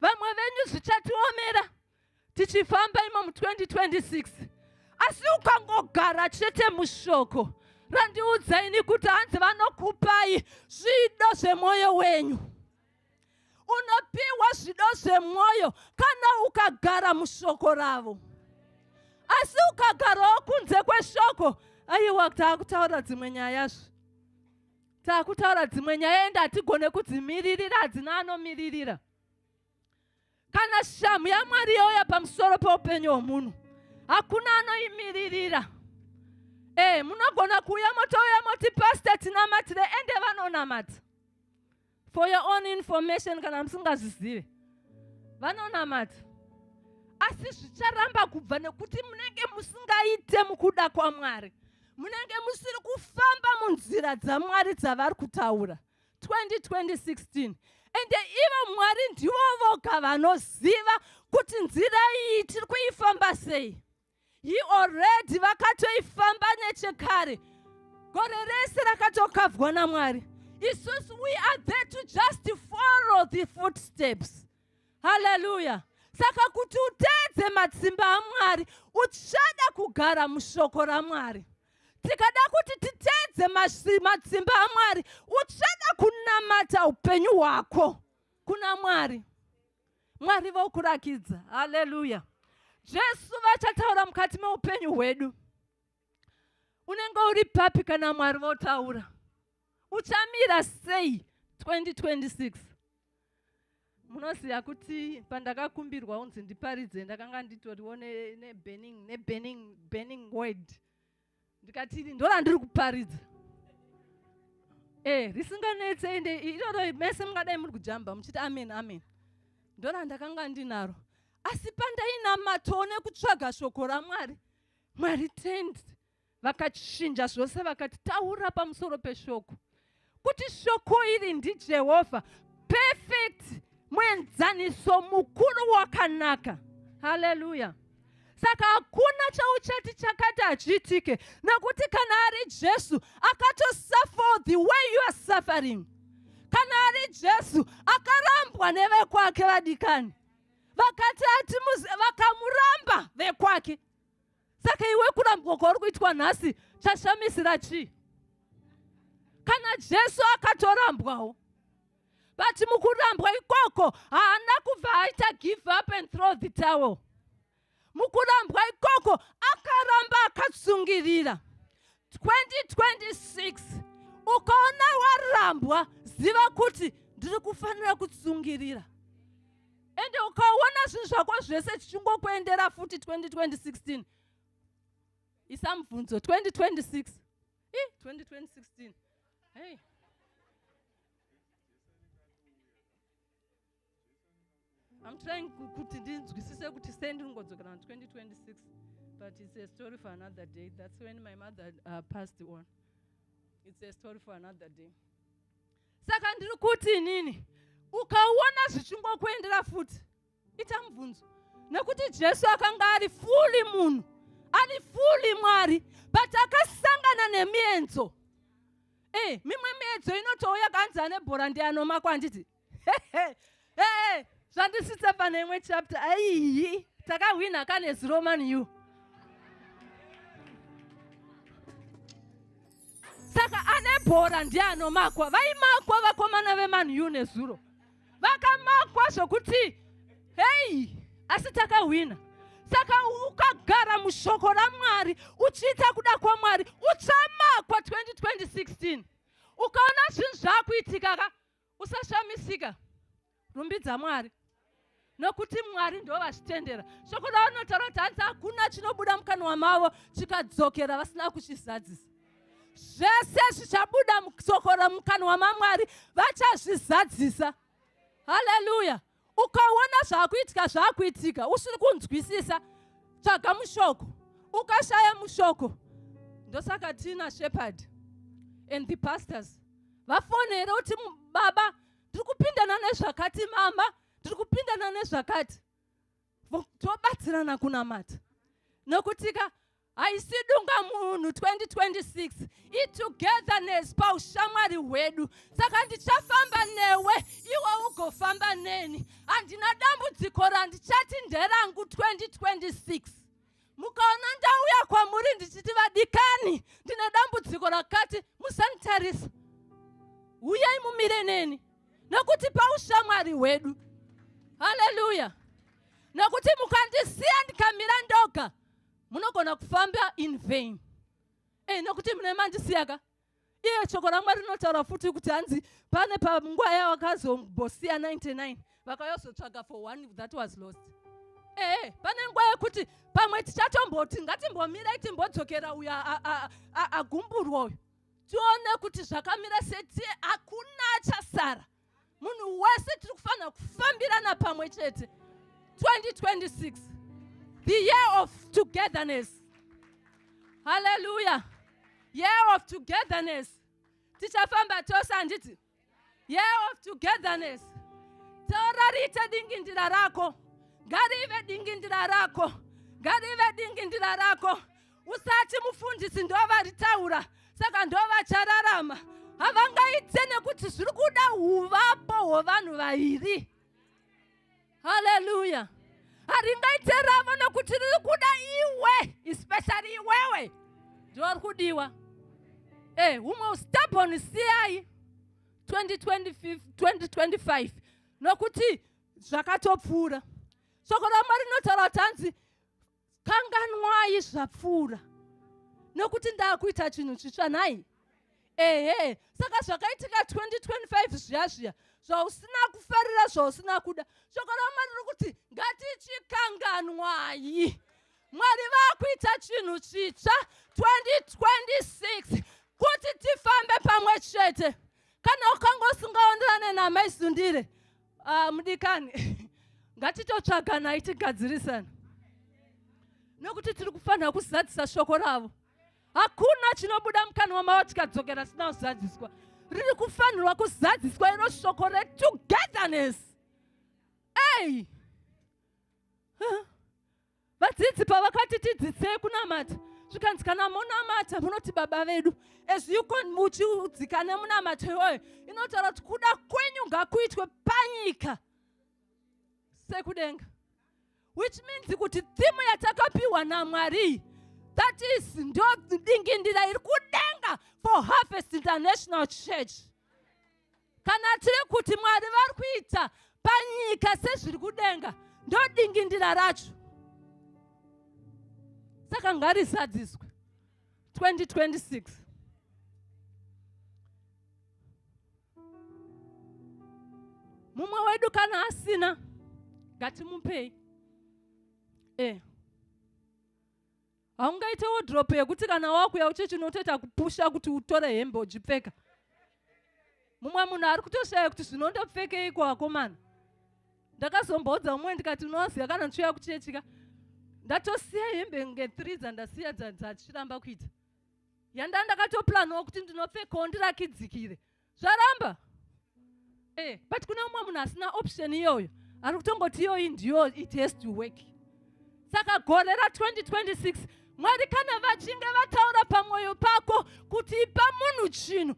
Vamwe venyu zvichatiomera tichifamba imo mu2026. Asi ukangogara chete mushoko randiudzaini kuti hanzi vanokupai zvido zvemwoyo wenyu. Unopiwa zvido zvemwoyo kana ukagara mushoko ravo. Asi ukagarawo kunze kweshoko, aiwa taakutaura dzimwe nyayazvo. Taakutaura dzimwe nyaya ende hatigone kudzimiririra, hadzina anomiririra. Kana shamu yaMwari yauya pamusoro peupenyu hwomunhu, hakuna anoimiririra. Munogona kuuya motouya moti pastor tinamatire ende vanonamata. For your own information kana musingazvizive. Vanonamata. Asi zvicharamba kubva nekuti munenge musingaite mukuda kwaMwari. Munenge musiri kufamba munzira dzaMwari dzavari kutaura. 2016. Ende ivo Mwari ndivo voga vanoziva kuti nzira iyi tiri kuifamba sei. He already vakatoifamba nechekare. Gore rese rakatokavwa naMwari. Isusu we are there to just follow the footsteps. Hallelujah. Saka kuti uteedze matsimba aMwari, uchada kugara mushoko raMwari. Tikada kuti titeedze matsimba aMwari, uchada kunamata upenyu hwako kuna Mwari. Mwari vokurakidza. Hallelujah. Jesu vachataura mukati meupenyu hwedu. Unenge uri papi kana Mwari votaura? Uchamira sei 2026? Munoziva kuti pandakakumbirwa unzi ndiparidze ndakanga nditoriwo ne-burning word. Ndikati ndora ndiri kuparidza. Risinganetse ende iroro mese mungadai muri kujamba muchiti amen amen. Ndora ndakanga ndinaro. Asi pandainamata nekutsvaga shoko raMwari, Mwari tendi vakachinja zvose vakati taura pamusoro peshoko. Kuti shoko iri ndiJehovha, perfect muenzaniso mukuru wakanaka. Hallelujah. Saka hakuna chauchati chakati hachiitike, nekuti kana ari Jesu akatosuffer the way you are suffering. Kana ari Jesu akarambwa nevekwake vadikani. Vakati vakamuramba vekwake. Saka iwe kurambwa kwauri kuitwa nhasi chashamisira chii? Kana Jesu akatorambwawo. But mukurambwa ikoko haana kubva aita give up and throw the towel. Mukurambwa ikoko akaramba akatsungirira. 2026 ukaona warambwa, ziva kuti ndiri kufanira kutsungirira. Ende ukaona zvinhu zvako zvese zvichingokuendera futi 2016, isamvunzo 2026. 2016. Hey. I'm trying kuti ndinzwisise kuti sendingodzokera 2026, but it's a story for another day. That's when my mother passed on. It's a story for another day. Saka ndiri kuti nini? Ukaona zvichingokuendera futi, itamvunzo. Nekuti Jesu akanga ari fully munhu, ari fully Mwari, but akasangana nemienzo. Mimwe miedzo inotouya kanzi ane bhora ndianoma kwanditi. Zvandisitsa pane imwe chapter. Aiyi, takawina kanezi Roman U. Saka ane bhora ndianomakwa. Vaimakwa vakomana veMan U nezuro. Vakamakwa zvokuti, asi takawina. Saka ukagara mushoko raMwari, uchiita kuda kwaMwari, uchamakwa 2016. Ukaona zvinhu zvakuitika, usashamisika. Rumbidza Mwari. Nokuti Mwari ndo vachitendera. Shoko raunotaura kuti hanzi hakuna chinobuda mukanwa mavo chikadzokera vasina kuchizadzisa. Zvese zvichabuda mukanwa maMwari vachazvizadzisa. Haleluya. Ukaona zvakuitika usiri kunzwisisa, tsvaga mushoko. Ukashaya mushoko, ndosaka tina shepherd and the pastors vafonere kuti baba tiri kupindana nezvakati, mama tiri kupindana nezvakati, tobatsirana kunamata. Nokutika haisi dunga munhu 2026, itogetherness paushamwari hwedu. Saka ndichafamba newe, iwe ugofamba neni. Handina dambudziko randichati nderangu 2026. Mukaona ndauya kwamuri ndichiti vadikani, ndine dambudziko rakati, musanditarisa. Uyai mumire neni. Nokuti paushamwari hwedu. Haleluya. Nokuti mukandisiya ndikamira ndoga, munogona kufamba in vain. Nokuti mune mandisiyaka. Iye shoko raMwari rinotaura futi kuti hanzi pane panguva yavakazombosiya 99, vakayozotsvaga for one that was lost. Pane nguva yekuti pamwe tichatomboti ngatimbomirai timbodzokera uya agumburwa uyu. Tione kuti zvakamira seti hakuna achasara. Munhu wese tiri kufanira kufambirana pamwe chete. 2026. The year of togetherness. Hallelujah. Year of togetherness. Tichafamba tose handiti. Year of togetherness. Taurarite dingindira rako. Ngarive dingindira rako. Ngarive dingindira rako. Usati mufundisi ndova ritaura. Saka ndova chararama. Havangaite nekuti zviri kuda uvapo hwavanhu vairi. Hallelujah. Haringaite ravo nokuti riri kuda iwe, especially iwewe. Ndori kudiwa. Umwe stubborn siyai 2025 nokuti zvakatopfuura. Shoko raMwari rinotaura kuti hanzi kanganwai zvapfuura. Nokuti ndakuita chinhu chitsva nhai. Saka zvakaitika 2025 zviya zvausina kufarira, zvausina kuda. Shoko raMwari riri kuti ngatichikanganwai. Mwari vakuita chinhu chitsva 2026 kuti tifambe pamwe chete. Kana ukanga usingaonderane namaisundire, mudikani, ngatitotsvaganai tigadzirisana. Nokuti tiri kufanira kuzadzisa shoko ravo. Hakuna chinobuda mukanwa mavo tikadzokera sina kuzadziswa. Riri kufanirwa kuzadziswa iro shoko retogetherness. Vadzidzi pavakati tidzidzei kunamata, zvikanzi kana munamata munoti baba vedu. Ezviko muchiudzika nemunamata iyoyo, inotaura kuti kuda kwenyu ngakuitwe panyika sekudenga. Which means kuti thimu yatakapiwa naMwari, that is ndo dingindira iri kudenga for Harvest International Church. Kana tiri kuti Mwari vari kuita panyika sezviri kudenga, ndo dingindira racho. Saka ngarizadziswe 2026. Mumwe wedu kana asina, ngatimupei. haungaite wardrobe yekuti kana wakuya uchechi unotoita kupusha kuti utore hembe uchipfeka. Mumwe munhu ari kutoshaya kuti zvinondopfekeiko akomana. Ndakazomboudza mumwe ndikati unoziva kana ndichiuya kuchechika ndatosiya hembe nge3 dzandasiya dzachiramba kuita. Ndakatoplanawo kuti ndinopfekawo ndirakidzikire. Zvaramba. But kuna mumwe munhu asina option iyoyo. Ari kutongoti iyoyi ndiyo it has to work. Saka gore ra2026 Mwari kana vachinge vataura pamwoyo pako kuti ipa munhu chinhu,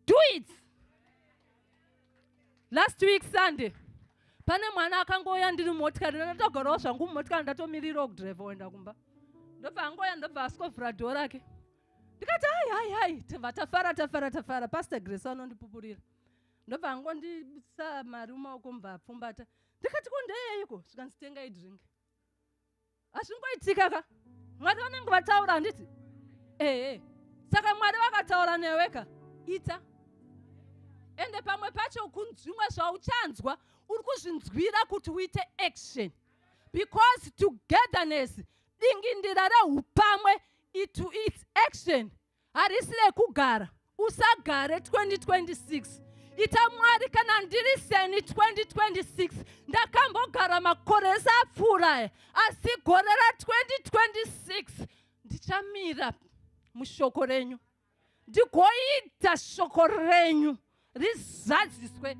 do it. Last week Sunday pane mwana akangouya ndiri motikari, ndatogorawo zvangu mumotikari ndatomirirawo kudhiraivha kuenda kumba. Ndobva angoya ndobva askovhura dhoo rake. Ndikati hai tafara Pastor Grace anondipupurira. Ndobva angondisa mari mumaoko mbva apfumbata. Ndikati kondeyeiko zvikanzitengai dringi. Hazvingoitika ka. Mwari vanenge vataura handiti? Saka Mwari vakataura neweka ita. Ende pamwe pacho kunzvimwe zvauchanzwa uri kuzvinzwira kuti uite action. Because togetherness, dingindira reupamwe, it's action. Harisi rekugara. Usagare 2026. Ita Mwari kana ndiriseni 2026. Ndakambogara makore sapfuura. Asi gore ra2026 ndichamira mushoko renyu. Ndigoita shoko renyu rizadziswe.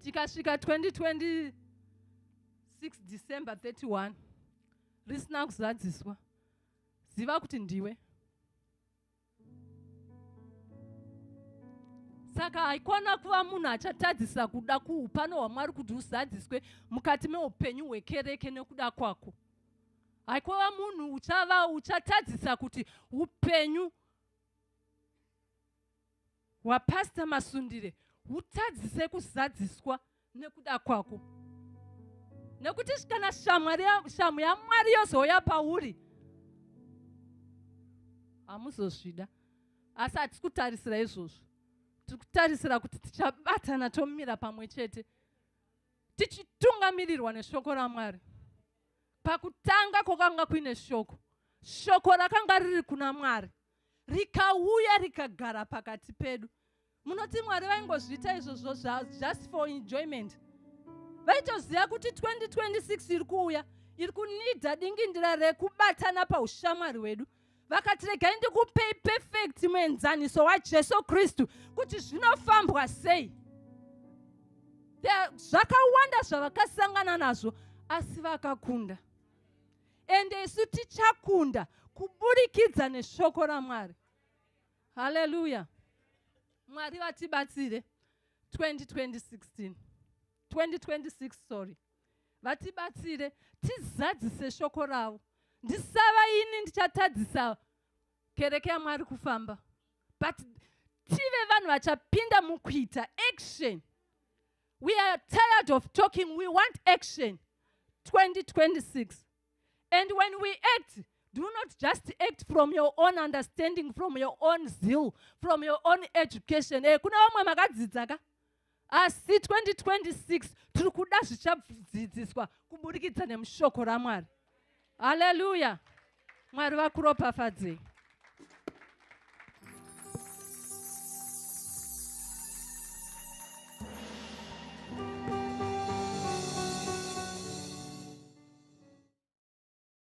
Tikasvika 2026 December 31 risina kuzadziswa. Ziva kuti ndiwe. Saka haikona kuva munhu achatadzisa kuda kuupano hwaMwari kuti uzadziswe mukati meupenyu hwekereke nekuda kwako. Haikova munhu uchatadzisa kuti upenyu hwaPastor Masundire hutadzise kuzadziswa nekuda kwako. Nekuti kana shamu yaMwari yozouya pauri hamuzozvida. Asi hatisi kutarisira izvozvo. Tiri kutarisira kuti tichabatana tomira pamwe chete tichitungamirirwa neshoko raMwari. Pakutanga kwakanga kuine shoko. Shoko rakanga riri kuna Mwari. Rikauya rikagara pakati pedu. Munoti Mwari vaingozviita izvozvo just for enjoyment. Vaitoziva kuti 2026 iri kuuya, iri kunidza dingindira rekubatana paushamwari hwedu. Vakati regai ndikupei perfect muenzaniso waJesu Kristu kuti zvinofambwa sei. Zvakawanda zvavakasangana nazvo asi vakakunda. Ende isu tichakunda kuburikidza neshoko raMwari. Hallelujah. Mwari vatibatsire 2026 sorry. Vatibatsire tizadzise shoko ravo. Ndisava ini ndichatadzisa kereke yaMwari kufamba. But tive vanhu vachapinda mukuita action. We are tired of talking, we want action. 2026. And when we act, do not just act from your own understanding, from your own zeal, from your own education. Kuna vamwe makadzidza ka? Asi 2026 tiri kuda zvichadzidziswa kuburikidza nemushoko raMwari. Hallelujah. Mwari vakuropafadzei.